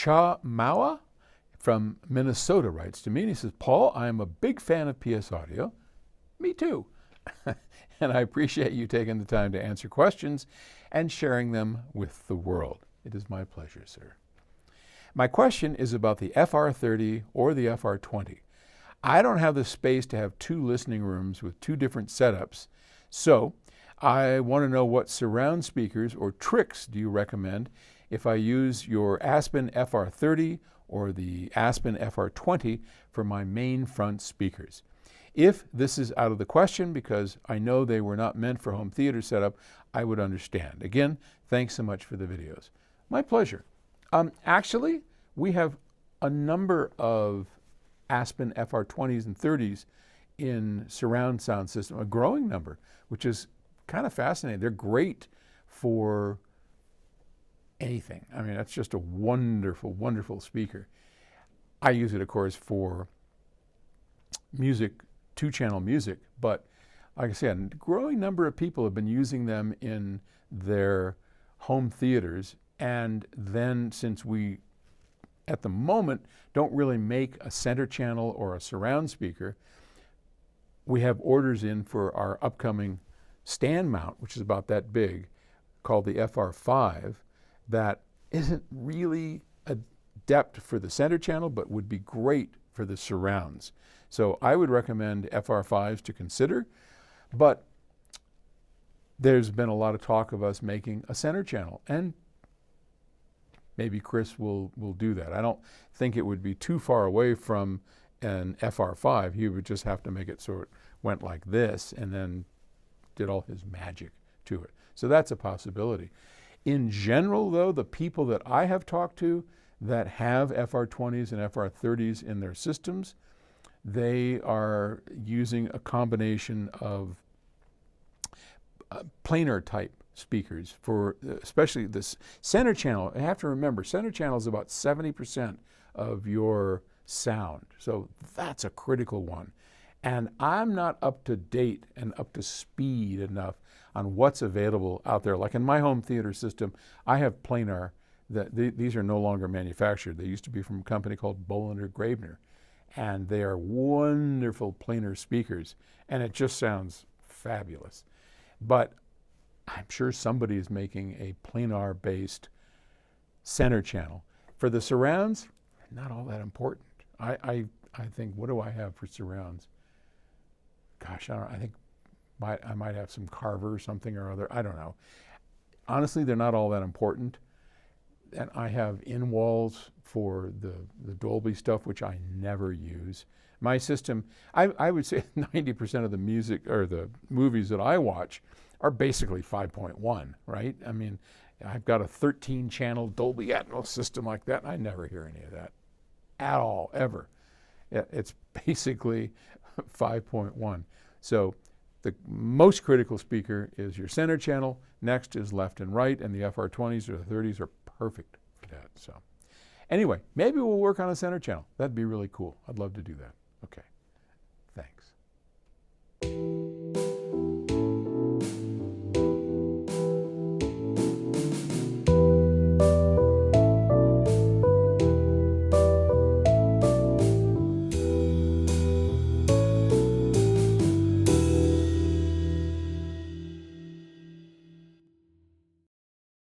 Cha Mawa from Minnesota writes to me and he says, Paul, I am a big fan of PS Audio. Me too. And I appreciate you taking the time to answer questions and sharing them with the world. It is my pleasure, sir. My question is about the FR30 or the FR20. I don't have the space to have two listening rooms with two different setups, so I want to know what surround speakers or tricks do you recommend if I use your Aspen FR30 or the Aspen FR20 for my main front speakers. If this is out of the question because I know they were not meant for home theater setup, I would understand. Again, thanks so much for the videos. My pleasure. Actually, we have a number of Aspen FR20s and 30s in surround sound system, a growing number, which is kind of fascinating. They're great for anything. I mean, that's just a wonderful, wonderful speaker. I use it, of course, for music, two-channel music, but like I said, a growing number of people have been using them in their home theaters, and then since we, at the moment, don't really make a center channel or a surround speaker, we have orders in for our upcoming stand mount, which is about that big, called the FR5, that isn't really adept for the center channel, but would be great for the surrounds. So I would recommend FR5s to consider, but there's been a lot of talk of us making a center channel, and maybe Chris will do that. I don't think it would be too far away from an FR5. He would just have to make it so it went like this and then did all his magic to it. So that's a possibility. In general, though, the people that I have talked to that have FR20s and FR30s in their systems, they are using a combination of planar type speakers for especially this center channel. I have to remember, center channel is about 70% of your sound. So that's a critical one. And I'm not up to date and up to speed enough on what's available out there. Like in my home theater system, I have planar. These are no longer manufactured. They used to be from a company called Bollinger Graebner. And they are wonderful planar speakers. And it just sounds fabulous. But I'm sure somebody is making a planar-based center channel. For the surrounds, not all that important. I think, what do I have for surrounds? Gosh, I don't know. I think I might have some Carver or something or other. I don't know. Honestly, they're not all that important. And I have in-walls for the Dolby stuff, which I never use. My system, I would say 90% of the music or the movies that I watch are basically 5.1, right? I mean, I've got a 13-channel Dolby Atmos system like that, and I never hear any of that at all, ever. It's basically 5.1. So the most critical speaker is your center channel. Next is left and right, and the FR20s or the 30s are perfect for that. So anyway, maybe we'll work on a center channel. That'd be really cool. I'd love to do that. Okay.